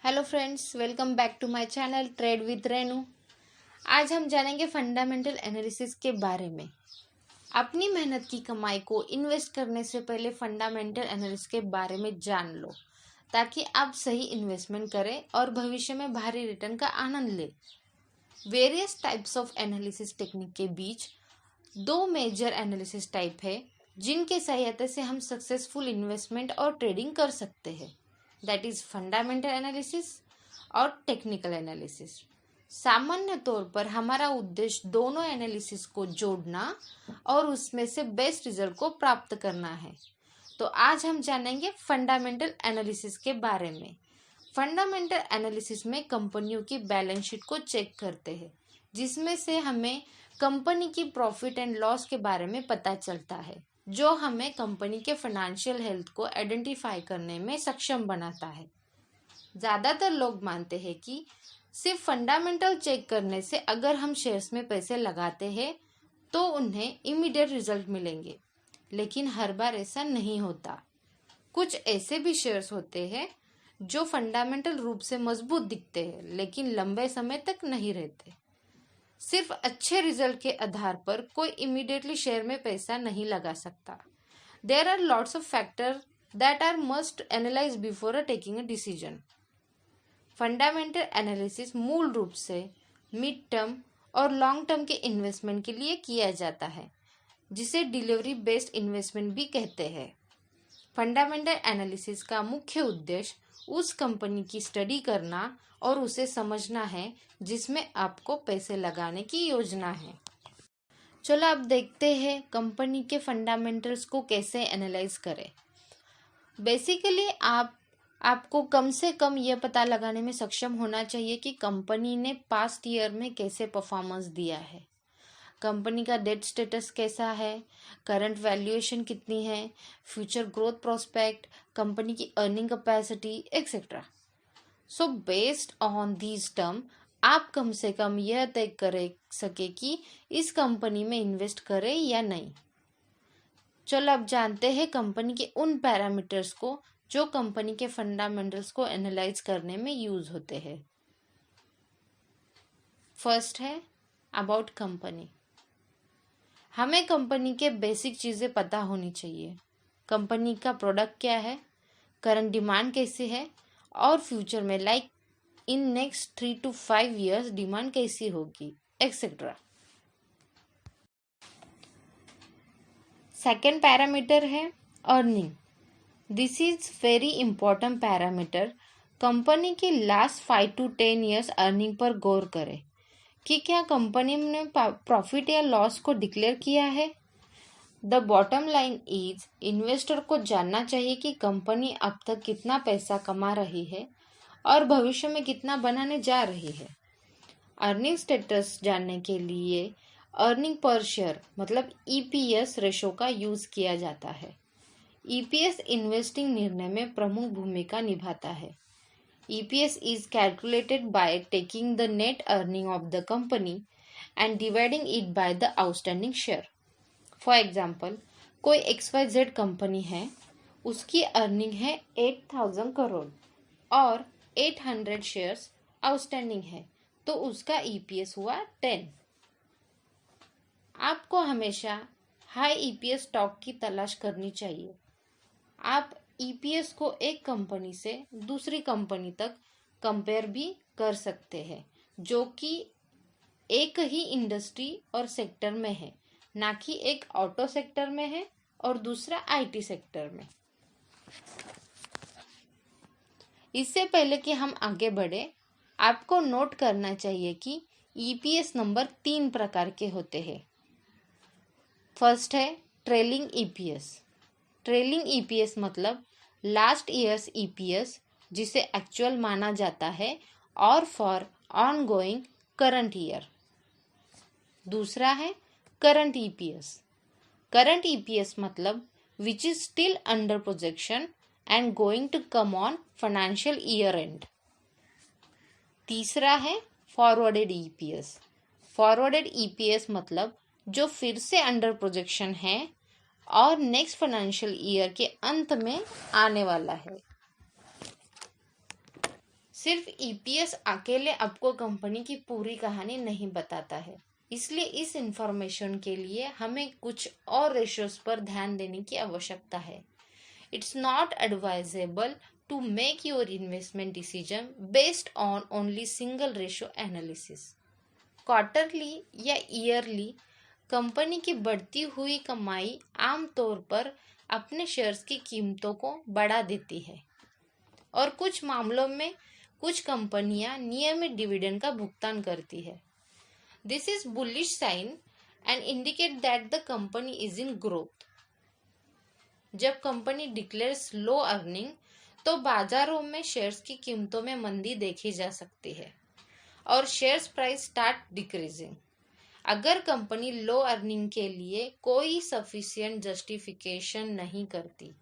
Hello friends, welcome back to my channel trade with Renu. आज हम जानेंगे फंडामेंटल एनालिसिस के बारे में। अपनी मेहनत की कमाई को इन्वेस्ट करने से पहले फंडामेंटल एनालिसिस के बारे में जान लो, ताकि आप सही इन्वेस्टमेंट करें और भविष्य में भारी रिटर्न का आनंद लें। Various types of analysis technique के बीच दो मेजर एनालिसिस टाइप है, जिनके सहायता से हम सक्सेसफुल इन्वेस्टमेंट और ट्रेडिंग कर सकते हैं। दैट इज फंडामेंटल एनालिसिस और टेक्निकल एनालिसिस। सामान्य तौर पर हमारा उद्देश्य दोनों एनालिसिस को जोड़ना और उसमें से बेस्ट रिजल्ट को प्राप्त करना है। तो आज हम जानेंगे फंडामेंटल एनालिसिस के बारे में। फंडामेंटल एनालिसिस में कंपनियों की बैलेंस शीट को चेक करते हैं, जिसमें से हमें कंपनी की प्रॉफिट एंड लॉस के बारे में पता चलता है, जो हमें कंपनी के फाइनेंशियल हेल्थ को आइडेंटिफाई करने में सक्षम बनाता है। ज़्यादातर लोग मानते हैं कि सिर्फ फंडामेंटल चेक करने से अगर हम शेयर्स में पैसे लगाते हैं तो उन्हें इमीडिएट रिजल्ट मिलेंगे, लेकिन हर बार ऐसा नहीं होता। कुछ ऐसे भी शेयर्स होते हैं जो फंडामेंटल रूप से मजबूत दिखते हैं, लेकिन लंबे समय तक नहीं रहते। सिर्फ अच्छे रिजल्ट के आधार पर कोई इमीडिएटली शेयर में पैसा नहीं लगा सकता। There are lots of factor that are must analyse before taking a decision. Fundamental analysis मूल रूप से मिड टर्म और लॉन्ग टर्म के इन्वेस्टमेंट के लिए किया जाता है, जिसे डिलीवरी बेस्ड इन्वेस्टमेंट भी कहते हैं। फंडामेंटल एनालिसिस का मुख्य उद्देश्य उस कंपनी की स्टडी करना और उसे समझना है जिसमें आपको पैसे लगाने की योजना है। चलो अब देखते हैं कंपनी के फंडामेंटल्स को कैसे एनालाइज करें। बेसिकली आपको कम से कम यह पता लगाने में सक्षम होना चाहिए कि कंपनी ने पास्ट ईयर में कैसे परफॉर्मेंस दिया है, कंपनी का डेट स्टेटस कैसा है, करंट वैल्यूएशन कितनी है, फ्यूचर ग्रोथ प्रोस्पेक्ट, कंपनी की earning capacity etcetera. So based on these term आप कम से कम यह तय कर सके कि इस कंपनी में इन्वेस्ट करें या नहीं। चलो अब जानते हैं कंपनी के उन पैरामीटर्स को जो कंपनी के फंडामेंटल्स को एनालाइज करने में यूज होते हैं। फर्स्ट है अबाउट कंपनी। हमें कंपनी के बेसिक चीज़ें पता होनी चाहिए। कंपनी का प्रोडक्ट क्या है, करंट डिमांड कैसी है, और फ्यूचर में like in next 3 to 5 years demand कैसी होगी एक्सेट्रा। सेकेंड पैरामीटर है earning. This is very important parameter. Company की लास्ट 5 to 10 years अर्निंग पर गौर करें कि क्या कंपनी ने प्रॉफिट या लॉस को डिक्लेयर किया है। The bottom line is investor को जानना चाहिए कि कंपनी अब तक कितना पैसा कमा रही है और भविष्य में कितना बनाने जा रही है। अर्निंग स्टेटस जानने के लिए अर्निंग पर शेयर मतलब ईपीएस रेशो का यूज किया जाता है। ईपीएस इन्वेस्टिंग निर्णय में प्रमुख भूमिका निभाता है। EPS is calculated by taking the net earning of the company and dividing it by the outstanding share. For example, कोई XYZ कंपनी है, उसकी अर्निंग है 8,000 करोड़ और 800 शेयर्स आउटस्टैंडिंग है, तो उसका EPS हुआ 10। आपको हमेशा हाई EPS स्टॉक की तलाश करनी चाहिए। आप ईपीएस को एक कंपनी से दूसरी कंपनी तक कंपेयर भी कर सकते हैं, जो कि एक ही इंडस्ट्री और सेक्टर में है, ना कि एक ऑटो सेक्टर में है और दूसरा आईटी सेक्टर में। इससे पहले कि हम आगे बढ़े, आपको नोट करना चाहिए कि ईपीएस नंबर 3 प्रकार के होते हैं। फर्स्ट है ट्रेलिंग ईपीएस। ट्रेलिंग ईपीएस मतलब लास्ट ईयर्स ईपीएस, जिसे एक्चुअल माना जाता है और for ongoing current year. दूसरा है करंट ईपीएस। करंट ईपीएस मतलब which is still under projection and going to come on financial year end. तीसरा है फॉरवर्डेड ईपीएस। फॉरवर्डेड ईपीएस मतलब जो फिर से अंडर प्रोजेक्शन है और नेक्स्ट फाइनेंशियल ईयर के अंत में आने वाला है। सिर्फ ईपीएस अकेले आपको कंपनी की पूरी कहानी नहीं बताता है, इसलिए इस इंफॉर्मेशन के लिए हमें कुछ और रेशियोज पर ध्यान देने की आवश्यकता है। It's not advisable to make your investment decision based on only single ratio analysis. Quarterly या ईयरली कंपनी की बढ़ती हुई कमाई आमतौर पर अपने शेयर्स की कीमतों को बढ़ा देती है और कुछ मामलों में कुछ कंपनियां नियमित डिविडेंड का भुगतान करती है। This is bullish sign and indicate that the company is in growth. जब कंपनी डिक्लेयर्स लो अर्निंग तो बाजारों में शेयर्स की कीमतों में मंदी देखी जा सकती है और शेयर्स प्राइस स्टार्ट डिक्रीजिंग। अगर कंपनी लो अर्निंग के लिए कोई सफिशिएंट जस्टिफिकेशन नहीं करती।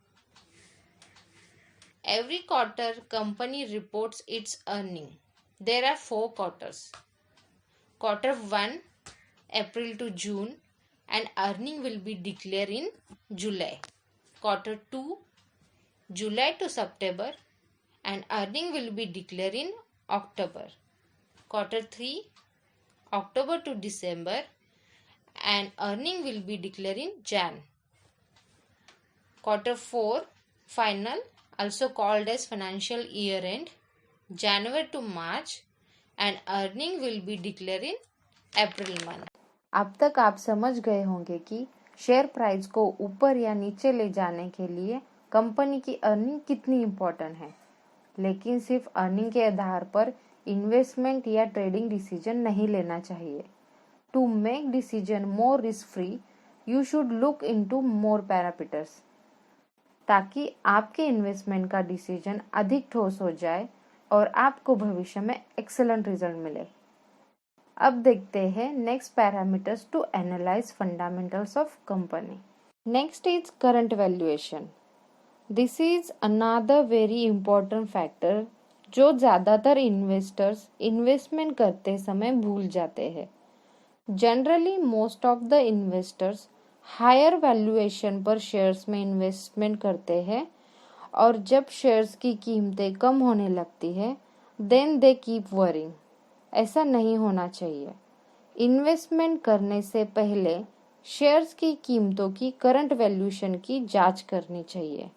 Every quarter, company reports its earning. There are 4 quarters. Quarter 1, April to June, and earning will be declared in July. Quarter 2, July to September, and earning will be declared in October. Quarter 3, October to December, and earning will be declared in Jan. Quarter 4, final, also called as financial year end, January to March, and earning will be declared in April month. अब तक आप समझ गए होंगे कि share price को ऊपर या नीचे ले जाने के लिए कंपनी की अर्निंग कितनी इम्पोर्टेंट है, लेकिन सिर्फ अर्निंग के आधार पर इन्वेस्टमेंट या ट्रेडिंग डिसीजन नहीं लेना चाहिए। To make decision more risk free, you should look into more parameters, ताकि आपके इन्वेस्टमेंट का डिसीजन अधिक ठोस हो जाए और आपको भविष्य में एक्सेलेंट रिजल्ट मिले। अब देखते हैं next parameters to analyse fundamentals of company. Next is current valuation. This is another very important factor जो ज़्यादातर इन्वेस्टर्स इन्वेस्टमेंट करते समय भूल जाते हैं। Generally most of the investors higher valuation पर शेयर्स में इन्वेस्टमेंट करते हैं और जब शेयर्स की कीमतें कम होने लगती है देन दे कीप वरिंग। ऐसा नहीं होना चाहिए। इन्वेस्टमेंट करने से पहले शेयर्स की कीमतों की करंट वैल्यूएशन की जांच करनी चाहिए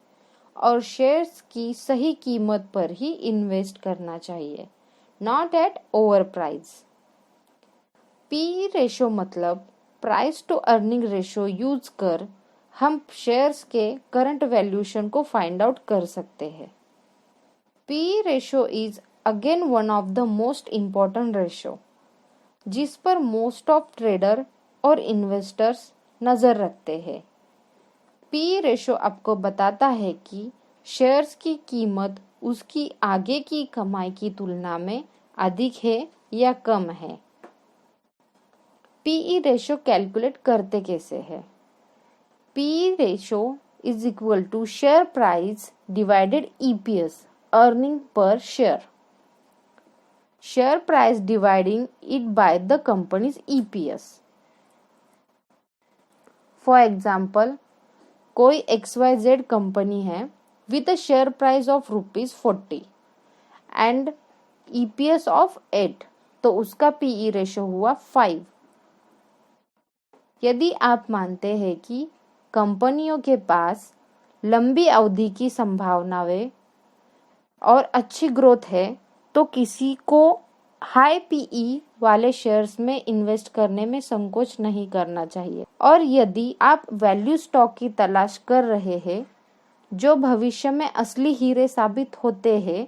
और शेयर्स की सही कीमत पर ही इन्वेस्ट करना चाहिए, not at over price. P ratio मतलब price to earning ratio use कर हम शेयर्स के करंट वैल्यूएशन को फाइंड आउट कर सकते हैं। P ratio is again one of the most important ratio जिस पर मोस्ट ऑफ ट्रेडर और इन्वेस्टर्स नजर रखते हैं। पी रेशो आपको बताता है कि शेयर्स की कीमत उसकी आगे की कमाई की तुलना में अधिक है या कम है। पीई रेशो कैलकुलेट करते कैसे है? PE ratio is equal to share price divided EPS, earning per share. Share price dividing it by the company's EPS. For example, कोई XYZ कंपनी है with a share price of ₹40 and EPS of 8, तो उसका PE ratio हुआ 5। यदि आप मानते हैं कि कंपनियों के पास लंबी अवधि की संभावनाएं और अच्छी ग्रोथ है तो किसी को हाई पीई वाले शेयर्स में इन्वेस्ट करने में संकोच नहीं करना चाहिए। और यदि आप वैल्यू स्टॉक की तलाश कर रहे हैं जो भविष्य में असली हीरे साबित होते हैं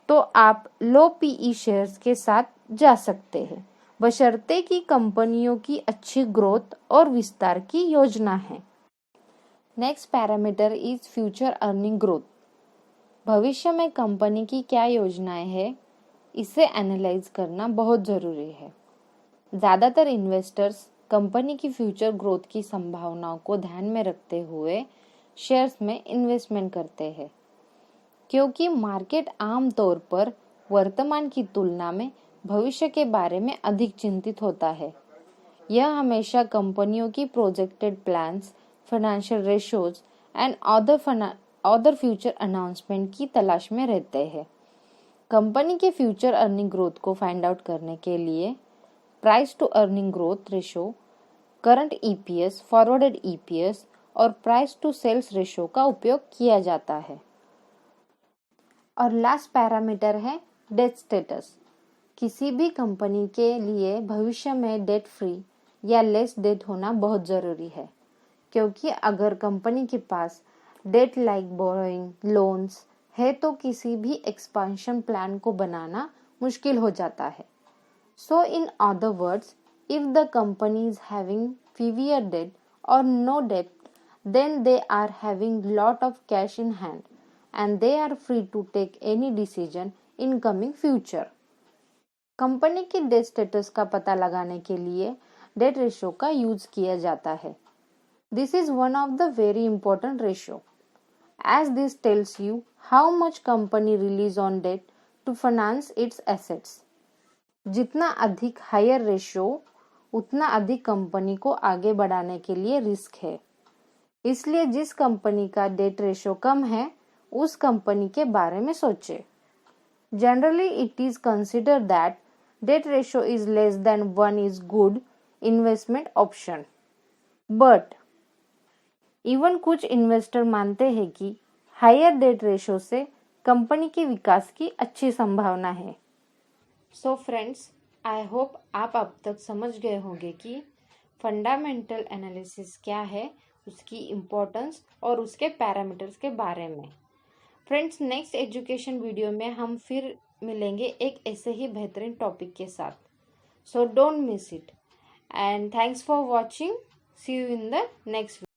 तो आप लो पीई शेयर्स के साथ जा सकते हैं, बशर्ते कि कंपनियों की अच्छी ग्रोथ और विस्तार की योजना है। Next parameter is future earning growth. भविष्य में कंपनी की क्या योजनाएं हैं, इसे एनालाइज करना बहुत ज़रूरी है। ज़्यादातर इन्वेस्टर्स कंपनी की फ्यूचर ग्रोथ की संभावनाओं को ध्यान में रखते हुए शेयर्स में इन्वेस्टमेंट करते हैं, क्योंकि मार्केट आमतौर पर वर्तमान की तुलना में भविष्य के बारे में अधिक चिंतित होता है। यह हमेशा कंपनियों की projected plans, financial ratios and other future announcement की तलाश में रहते हैं। कंपनी के फ्यूचर अर्निंग ग्रोथ को फाइंड आउट करने के लिए price to earning growth ratio, current EPS, forwarded EPS और प्राइस टू सेल्स रेशो का उपयोग किया जाता है। और लास्ट पैरामीटर है डेट स्टेटस। किसी भी कंपनी के लिए भविष्य में डेट फ्री या लेस डेट होना बहुत ज़रूरी है, क्योंकि अगर कंपनी के पास डेट लाइक बोरोइंग, लोन्स है तो किसी भी एक्सपेंशन प्लान को बनाना मुश्किल हो जाता है। So in other words, if the company is having fewer debt और no debt, then they are having lot of cash in hand and they are free to take any decision in coming future. Company की date status का पता लगाने के लिए date ratio का use किया जाता है। This is one of the very important ratio as this tells you how much company relies on debt to finance its assets. जितना अधिक हायर रेशो उतना अधिक कंपनी को आगे बढ़ाने के लिए रिस्क है। इसलिए जिस कंपनी का डेट रेशो कम है उस कंपनी के बारे में सोचें। Generally it is consider that debt ratio is less than 1 is good investment option, but even कुछ इन्वेस्टर मानते हैं कि हायर डेट रेशो से कंपनी के विकास की अच्छी संभावना है। सो फ्रेंड्स, आई होप आप अब तक समझ गए होंगे कि फंडामेंटल एनालिसिस क्या है, उसकी इम्पोर्टेंस और उसके पैरामीटर्स के बारे में। फ्रेंड्स, नेक्स्ट एजुकेशन वीडियो में हम फिर मिलेंगे एक ऐसे ही बेहतरीन टॉपिक के साथ। So don't miss it and thanks for watching. See you in the next